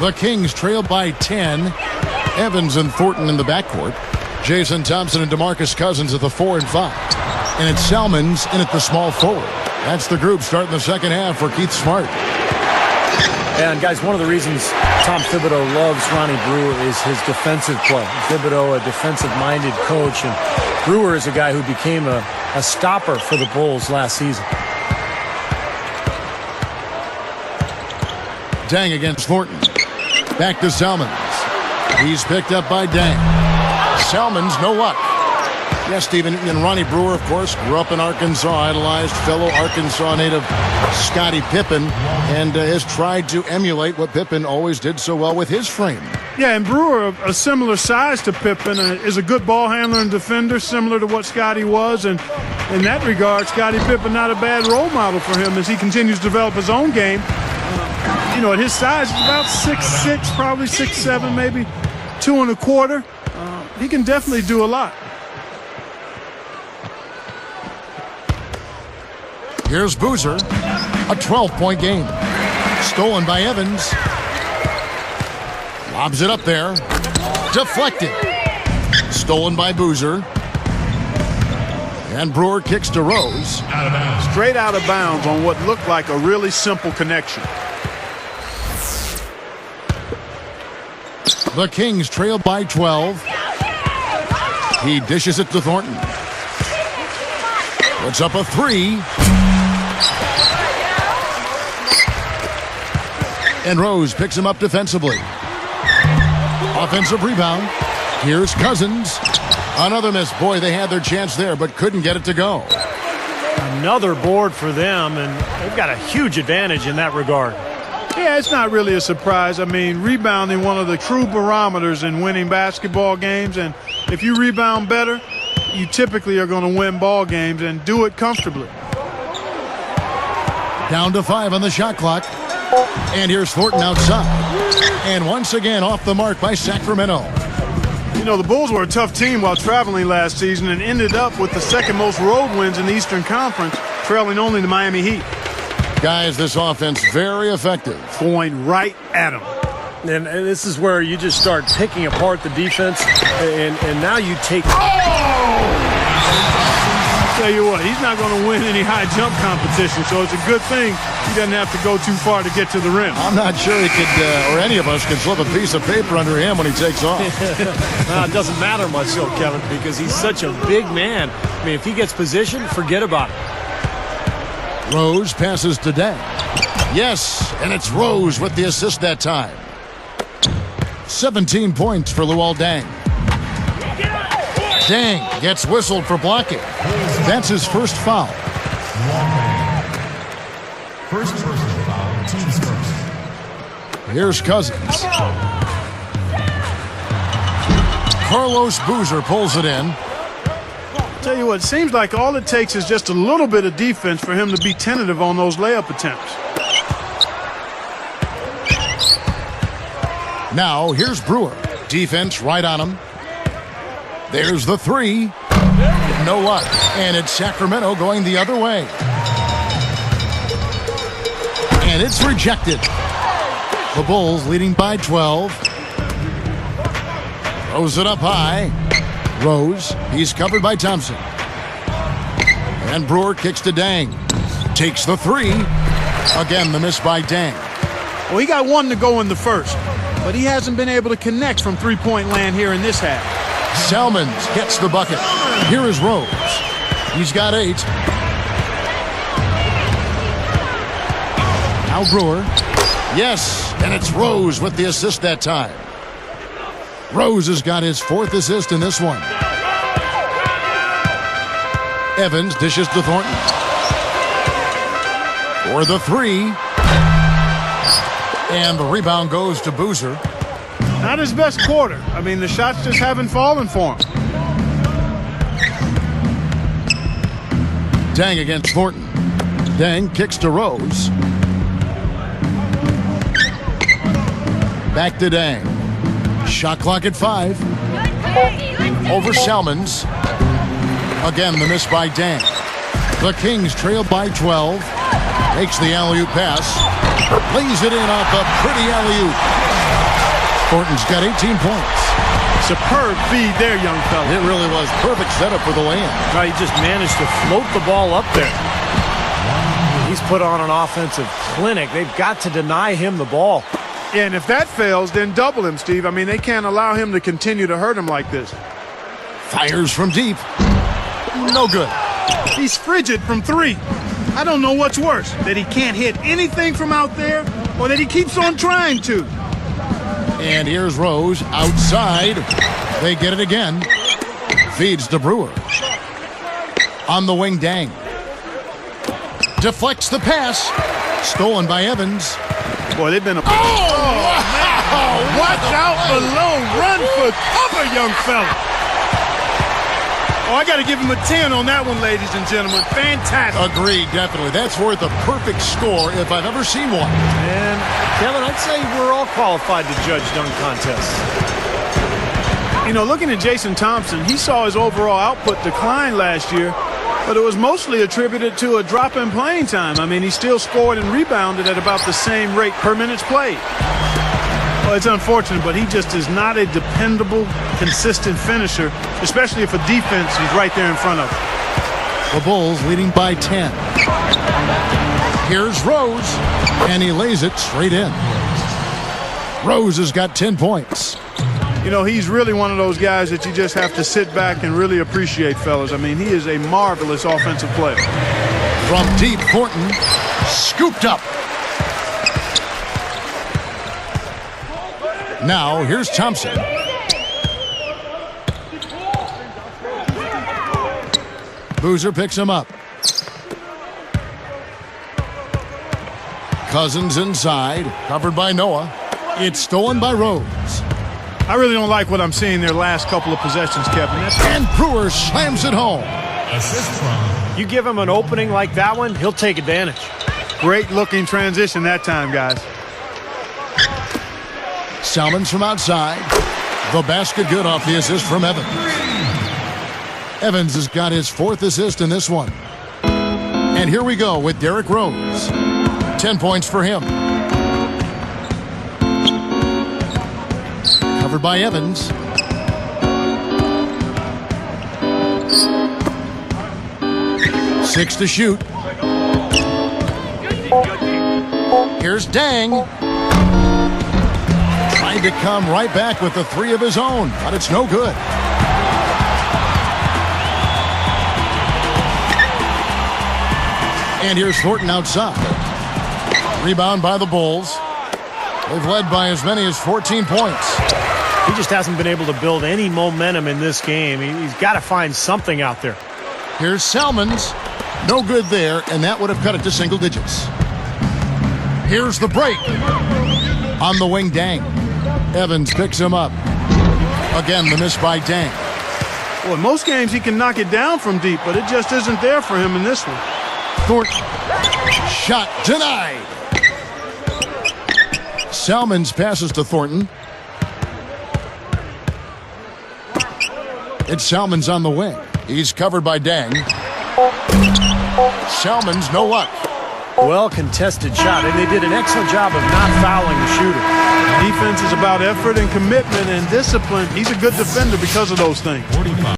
The Kings trail by 10. Evans and Thornton in the backcourt. Jason Thompson and DeMarcus Cousins at the 4 and 5. And it's Salmons in at the small forward. That's the group starting the second half for Keith Smart. And guys, one of the reasons Tom Thibodeau loves Ronnie Brewer is his defensive play. Thibodeau, a defensive-minded coach, and Brewer is a guy who became a stopper for the Bulls last season. Dang against Thornton. Back to Salmons. He's picked up by Dang. Salmons, no luck. Yes, Stephen, and Ronnie Brewer, of course, grew up in Arkansas, idolized fellow Arkansas native Scottie Pippen, and has tried to emulate what Pippen always did so well with his frame. Yeah, and Brewer, a similar size to Pippen, is a good ball handler and defender, similar to what Scottie was. And in that regard, Scottie Pippen not a bad role model for him as he continues to develop his own game. At his size, he's about 6'6", probably 6'7", maybe 2 1/4. He can definitely do a lot. Here's Boozer, a 12-point game. Stolen by Evans. Lobs it up there. Deflected. Stolen by Boozer. And Brewer kicks to Rose. Out of bounds. Straight out of bounds on what looked like a really simple connection. The Kings trail by 12. He dishes it to Thornton. Puts up a 3. And Rose picks him up defensively. Offensive rebound. Here's Cousins. Another miss. Boy, they had their chance there, but couldn't get it to go. Another board for them, and they've got a huge advantage in that regard. Yeah, it's not really a surprise. I mean, rebounding, one of the true barometers in winning basketball games, and if you rebound better, you typically are going to win ball games and do it comfortably. Down to 5 on the shot clock. And here's Thornton outside. And once again off the mark by Sacramento. The Bulls were a tough team while traveling last season and ended up with the second most road wins in the Eastern Conference, trailing only the Miami Heat. Guys, this offense very effective. Going right at them. And this is where you just start picking apart the defense, and now you take... I'll tell you what, he's not going to win any high jump competition, so it's a good thing he doesn't have to go too far to get to the rim. I'm not sure he could, or any of us could slip a piece of paper under him when he takes off. It doesn't matter much, though, Kevin, because he's such a big man. I mean, if he gets positioned, forget about it. Rose passes to Dang. Yes, and it's Rose with the assist that time. 17 points for Luol Deng. Deng gets whistled for blocking. That's his first foul. First personal foul, team's first. Here's Cousins. Carlos Boozer pulls it in. Tell you what, it seems like all it takes is just a little bit of defense for him to be tentative on those layup attempts. Now, here's Brewer. Defense right on him. There's the 3. No luck. And it's Sacramento going the other way. And it's rejected. The Bulls leading by 12. Throws it up high. Rose, he's covered by Thompson. And Brewer kicks to Dang. Takes the 3. Again, the miss by Dang. Well, he got 1 to go in the first, but he hasn't been able to connect from three-point land here in this half. Salmons gets the bucket. Here is Rose. He's got 8. Now Brewer. Yes, and it's Rose with the assist that time. Rose has got his 4th assist in this one. Evans dishes to Thornton. For the 3. And the rebound goes to Boozer. Not his best quarter. I mean, the shots just haven't fallen for him. Dang against Thornton. Dang kicks to Rose. Back to Dang. Shot clock at 5. Over Salmons. Again, the miss by Dang. The Kings trail by 12. Makes the alley-oop pass. Lays it in off a pretty alley-oop. Thornton's got 18 points. Superb feed there, young fella. It really was. Perfect setup for the land. He just managed to float the ball up there. He's put on an offensive clinic. They've got to deny him the ball. Yeah, and if that fails, then double him, Steve. I mean, they can't allow him to continue to hurt him like this. Fires from deep. No good. He's frigid from three. I don't know what's worse, that he can't hit anything from out there or that he keeps on trying to. And here's Rose outside. They get it again. Feeds to Brewer. On the wing, Dang. Deflects the pass. Stolen by Evans. Boy, they've been a... Wow! Watch out below. Run for cover, young fella. Oh, I got to give him a 10 on that one, ladies and gentlemen. Fantastic. Agreed, definitely. That's worth a perfect score if I've ever seen one. And, Kevin, I'd say we're all qualified to judge dunk contests. You know, looking at Jason Thompson, he saw his overall output decline last year, but it was mostly attributed to a drop in playing time. I mean, he still scored and rebounded at about the same rate per minutes played. Well, it's unfortunate, but he just is not a dependable, consistent finisher, especially if a defense is right there in front of him. The Bulls leading by 10. Here's Rose, and he lays it straight in. Rose has got 10 points. You know, he's really one of those guys that you just have to sit back and really appreciate, fellas. I mean, he is a marvelous offensive player. From deep, Thornton scooped up. Now, here's Thompson. Boozer picks him up. Cousins inside, covered by Noah. It's stolen by Rose. I really don't like what I'm seeing their last couple of possessions, Kevin. And Brewer slams it home. Assist from You give him an opening like that one, he'll take advantage. Great looking transition that time, guys. Salmons from outside. The basket good off the assist from Evans. Evans has got his 4th assist in this one. And here we go with Derrick Rose. 10 points for him. Covered by Evans. Six to shoot. Here's Dang. Trying to come right back with the 3 of his own, but it's no good. And here's Thornton outside. Rebound by the Bulls. They've led by as many as 14 points. He just hasn't been able to build any momentum in this game. He's got to find something out there. Here's Salmons. No good there, and that would have cut it to single digits. Here's the break. On the wing, Dang. Evans picks him up. Again, the miss by Dang. Well, in most games he can knock it down from deep, but it just isn't there for him in this one. Thornton. Shot denied. Salmons passes to Thornton. It's Salmons on the wing. He's covered by Dang. Salmons, no luck. Well contested shot, and they did an excellent job of not fouling the shooter. Defense is about effort and commitment and discipline. He's a good defender because of those things. 45.